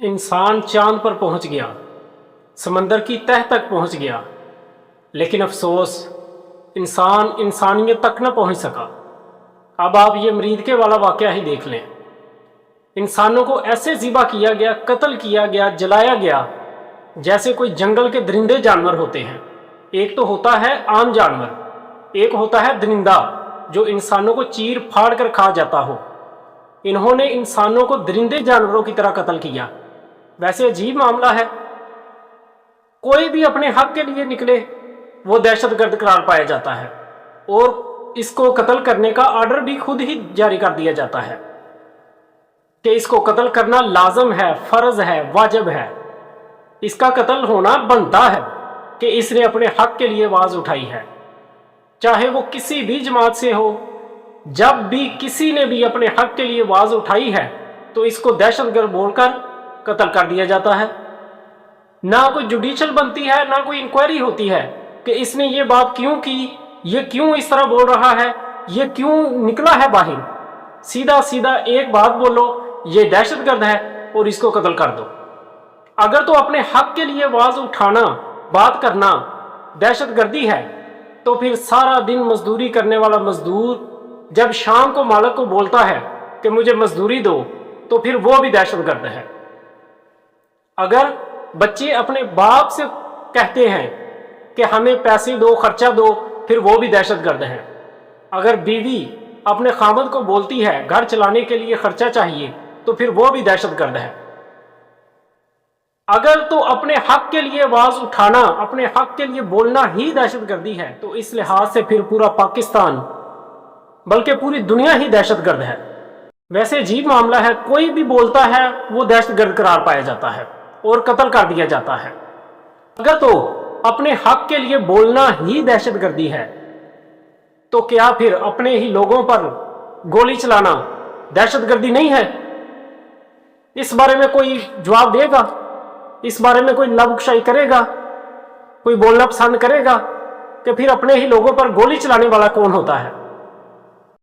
इंसान चांद पर पहुंच गया, समंदर की तह तक पहुंच गया, लेकिन अफसोस इंसान इंसानियत तक न पहुंच सका। अब आप ये अमरीदके वाला वाक़या ही देख लें। इंसानों को ऐसे ज़िबा किया गया, कत्ल किया गया, जलाया गया जैसे कोई जंगल के दरिंदे जानवर होते हैं। एक तो होता है आम जानवर, एक होता है दरिंदा जो इंसानों को चीर फाड़ कर खा जाता हो। इन्होंने इंसानों को दरिंदे जानवरों की तरह कत्ल किया। वैसे अजीब मामला है, कोई भी अपने हक के लिए निकले वो दहशतगर्द करार पाया जाता है और इसको कत्ल करने का आर्डर भी खुद ही जारी कर दिया जाता है कि इसको कत्ल करना लाजम है, फर्ज है, वाजिब है। इसका कत्ल होना बनता है कि इसने अपने हक के लिए आवाज उठाई है, चाहे वो किसी भी जमात से हो। जब भी किसी ने भी अपने हक के लिए आवाज उठाई है तो इसको दहशतगर्द बोलकर कत्ल कर दिया जाता है। ना कोई जुडिशल बनती है, ना कोई इंक्वायरी होती है कि इसने ये बात क्यों की, ये क्यों इस तरह बोल रहा है, ये क्यों निकला है बाहर। सीधा सीधा एक बात बोलो, ये दहशतगर्द है और इसको कत्ल कर दो। अगर तो अपने हक के लिए आवाज उठाना, बात करना दहशतगर्दी है, तो फिर सारा दिन मजदूरी करने वाला मजदूर जब शाम को मालिक को बोलता है कि मुझे मजदूरी दो, तो फिर वो भी दहशतगर्द है। अगर बच्चे अपने बाप से कहते हैं कि हमें पैसे दो, खर्चा दो, फिर वो भी दहशतगर्द है। अगर बीवी अपने खामद को बोलती है घर चलाने के लिए खर्चा चाहिए, तो फिर वो भी दहशतगर्द है। अगर तो अपने हक के लिए आवाज उठाना, अपने हक के लिए बोलना ही दहशतगर्दी है, तो इस लिहाज से फिर पूरा पाकिस्तान बल्कि पूरी दुनिया ही दहशतगर्द है। वैसे अजीब मामला है, कोई भी बोलता है वो दहशतगर्द करार पाया जाता है और कत्ल कर दिया जाता है। अगर तो अपने हक के लिए बोलना ही दहशतगर्दी है, तो क्या फिर अपने ही लोगों पर गोली चलाना दहशतगर्दी नहीं है? इस बारे में कोई जवाब देगा? इस बारे में कोई लबकुशाई करेगा? कोई बोलना पसंद करेगा कि फिर अपने ही लोगों पर गोली चलाने वाला कौन होता है?